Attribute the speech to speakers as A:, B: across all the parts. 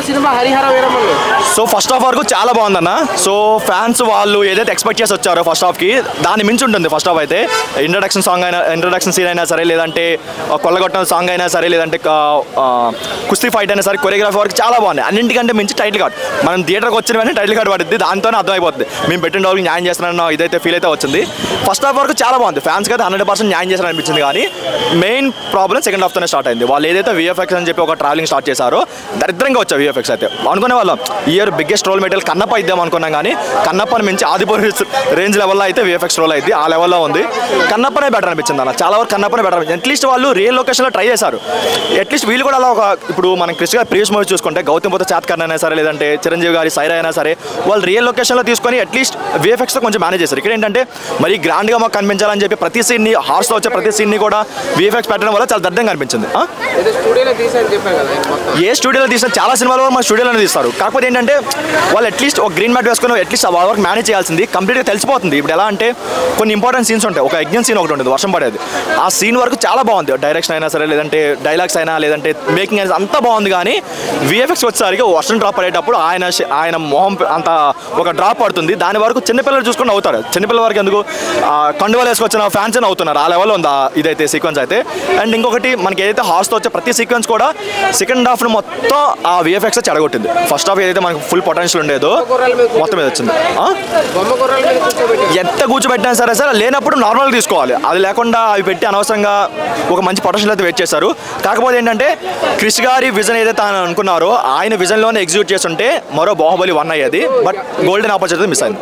A: Cinema Harihara Veeramallu.
B: So first half వరకు చాలా బాగుందన్న. సో ఫ్యాన్స్ వాళ్ళు ఏదైతే ఎక్స్పెక్ట్ చేసి వచ్చారో ఫస్ట్ హాఫ్కి దాన్ని మించి ఉంటుంది. ఫస్ట్ హాఫ్ అయితే ఇంట్రడక్షన్ సీన్ అయినా సరే, లేదంటే కొల్లగొట్టం సాంగ్ అయినా సరే, లేదంటే కుస్తీ ఫైట్ అయినా సరే, కొరియోగ్రఫీ వరకు చాలా బాగుంది. అన్నింటికంటే మించి టైటిల్ కార్డ్, మనం థియేటర్కి వచ్చిన వెంటనే టైటిల్ కార్డ్ పడుద్ది, దాంతోనే అర్థమైపోతుంది మేము పెట్టిన రోజుకి న్యాయం చేస్తున్నాను ఇదైతే ఫీల్ అయితే వచ్చింది. ఫస్ట్ హాఫ్ వరకు చాలా బాగుంది, ఫ్యాన్స్కి అయితే 100% న్యాయం చేస్తారని అనిపించింది. కానీ మెయిన్ ప్రాబ్లం సెకండ్ హాఫ్తోనే స్టార్ట్ అయింది. వాళ్ళు ఏదైతే విఎఫ్ఎక్స్ అని చెప్పి ఒక ట్రావెలింగ్ స్టార్ట్ చేశారో దరిద్రంగా వచ్చాయి విఎఫ్ఎక్స్ అయితే. అనుకునే వాళ్ళం year biggest role material Kannappa ఇద్దాం అనుకున్నాం, కానీ కన్నప్పని మించి ఆదిపురి రేంజ్ లెవెల్లో అయితే విఎఫ్ఎక్స్ రోల్ అయింది. ఆ లెవెల్లో ఉంది. కన్నప్పనే బెటర్ అనిపించింది అన్న, చాలా వరకు కన్నప్పనే బెటర్ అనిపించింది. అట్లీస్ట్ వాళ్ళు రియల్ లొకేషన్లో ట్రై చేశారు. అట్లీస్ట్ వీళ్ళు కూడా అలా ఒక ఇప్పుడు మనం క్రిష్ గారి ప్రీవియస్ మూవీ చూసుకుంటే గౌతమ్ బుద్ధ చాత్కర్ణ అయినా సరే, లేదంటే చిరంజీవి గారి సైరా అయినా సరే, వాళ్ళు రియల్ లొకేషన్లో తీసుకొని అట్లీస్ట్ విఎఫ్ఎక్స్తో కొంచెం మేనేజ్ చేశారు. ఇక్కడ ఏంటంటే మరి గ్రాండ్గా మాకు కనిపించాలని చెప్పి ప్రతి సీన్ని హార్స్లో వచ్చే ప్రతి సీన్ని కూడా విఎఫ్ఎక్స్ పెట్టడం వల్ల చాలా దర్దంగా అనిపించింది. ఏ స్టూడియోలో తీసిన చాలా సినిమాలు మా స్టూడియోలోనే తీస్తారు. కాకపోతే ఏంటంటే వాళ్ళు అట్లీస్ట్ ఒక గ్రీన్ మ్యాట్ వేసుకొని అట్లీస్ట్ వాళ్ళ వరకు మేనేజ్ చేయాల్సింది కంప్లీట్గా తెలిసిపోతుంది. ఇప్పుడు ఎలా అంటే కొన్ని ఇంపార్టెంట్ సీన్స్ ఉంటాయి. ఒక యజ్ఞం సీన్ ఒకటి ఉంటుంది, వర్షం పడేది. ఆ సీన్ వరకు చాలా బాగుంది, డైరెక్షన్ అయినా సరే, లేదంటే డైలాగ్స్ అయినా, లేదంటే మేకింగ్ అయినా అంతా బాగుంది. కానీ విఎఫ్ఎక్స్ వచ్చేసరికి వర్షం డ్రాప్ పడేటప్పుడు ఆయన మొహం అంత ఒక డ్రాప్ పడుతుంది. దాని వరకు చిన్నపిల్లలు చూసుకొని అవుతారు. చిన్నపిల్లల వరకు ఎందుకు కండువాలు వేసుకొచ్చిన ఫ్యాన్స్ అని అవుతున్నారు. ఆ లెవెల్లో ఉంది ఇదైతే సీక్వెన్స్ అయితే. అండ్ ఇంకొకటి మనకి ఏదైతే హార్స్తో వచ్చే ప్రతి సీక్వెన్స్ కూడా సెకండ్ హాఫ్ను మొత్తం ఆ విఎఫ్ఎక్స్ చెడగొట్టింది. ఫస్ట్ హాఫ్ ఏదైతే మనకు ఫుల్ పొటెన్షియల్ ఉండేదో మొత్తం మీద వచ్చింది. ఎంత కూర్చోబెట్టినా సరే లేనప్పుడు నార్మల్గా తీసుకోవాలి. అది లేకుండా అవి పెట్టి అనవసరంగా ఒక మంచి పొటెన్షియల్ అయితే వెయిట్ చేశారు. కాకపోతే ఏంటంటే క్రిష్ గారి విజన్ ఏదైతే ఆయన అనుకున్నారో ఆయన విజన్లోనే ఎగ్జిక్యూట్ చేస్తుంటే మరో బాహుబలి 1 అయ్యేది. బట్ గోల్డెన్ ఆపర్చునిటీ మిస్ అయింది.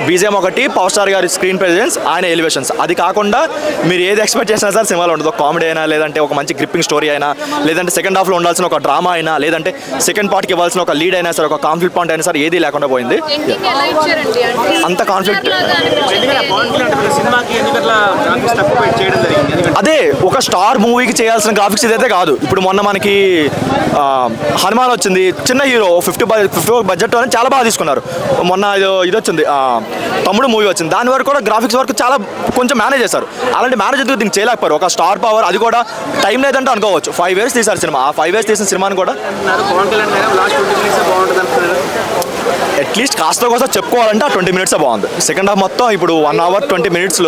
B: బీజిఎం ఒకటి, పవర్ స్టార్ గారి స్క్రీన్ ప్రెజెన్స్, ఆయన ఎలివేషన్స్, అది కాకుండా మీరు ఏది ఎక్స్పెక్ట్ చేసినా సరే సినిమాలో ఉండదు. కామెడీ అయినా, లేదంటే ఒక మంచి గ్రిప్పింగ్ స్టోరీ అయినా, లేదంటే సెకండ్ హాఫ్లో ఉండాల్సిన ఒక డ్రామా అయినా, లేదంటే సెకండ్ పార్ట్కి ఇవ్వాల్సిన ఒక లీడ్ అయినా సరే, ఒక కాన్ఫ్లిక్ట్ పాయింట్ అయినా సరే ఏది లేకుండా పోయింది. అంత కాన్ఫ్లిక్ట్ అదే ఒక స్టార్ మూవీకి చేయాల్సిన గ్రాఫిక్స్ ఇదైతే కాదు. ఇప్పుడు మొన్న మనకి హనుమాన్ వచ్చింది, చిన్న హీరో 50 బడ్జెట్ అని చాలా బాగా తీసుకున్నారు. మొన్న ఇది వచ్చింది తమ్ముడు మూవీ వచ్చింది, దాని వరకు కూడా గ్రాఫిక్స్ వరకు చాలా కొంచెం మేనేజ్ చేశారు. అలాంటి మేనేజ్ ఎందుకు దీనికి చేయలేకపోయారు. ఒక స్టార్ పవర్, అది కూడా టైం లేదంటే అనుకోవచ్చు. 5 years తీశారు సినిమా. ఆ 5 years తీసిన సినిమాని కూడా అట్లీస్ట్ కాస్త కోసం చెప్పుకోవాలంటే ఆ 20 minutes బాగుంది. సెకండ్ హాఫ్ మొత్తం ఇప్పుడు 1 hour 20 minutes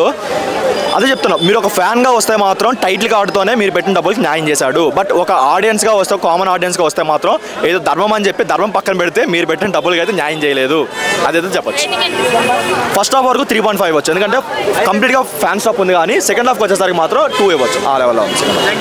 B: అదే చెప్తున్నాం. మీరు ఒక ఫ్యాన్గా వస్తే మాత్రం టైటిల్ కార్డుతోనే మీరు పెట్టిన డబ్బులకి న్యాయం చేశాడు. బట్ ఒక ఆడియన్స్గా వస్తే, కామన్ ఆడియన్స్గా వస్తే మాత్రం ఏదో ధర్మం అని చెప్పి ధర్మం పక్కన పెడితే మీరు పెట్టిన డబ్బులకి అయితే న్యాయం చేయలేదు. అదైతే చెప్పచ్చు. ఫస్ట్ హాఫ్ వరకు 3.5 వచ్చు, ఎందుకంటే కంప్లీట్గా ఫ్యాన్స్ టాప్ ఉంది. కానీ సెకండ్ హాఫ్కి వచ్చేసరికి మాత్రం 2 ఇవ్వచ్చు. ఆ లెవెల్లో ఉంది.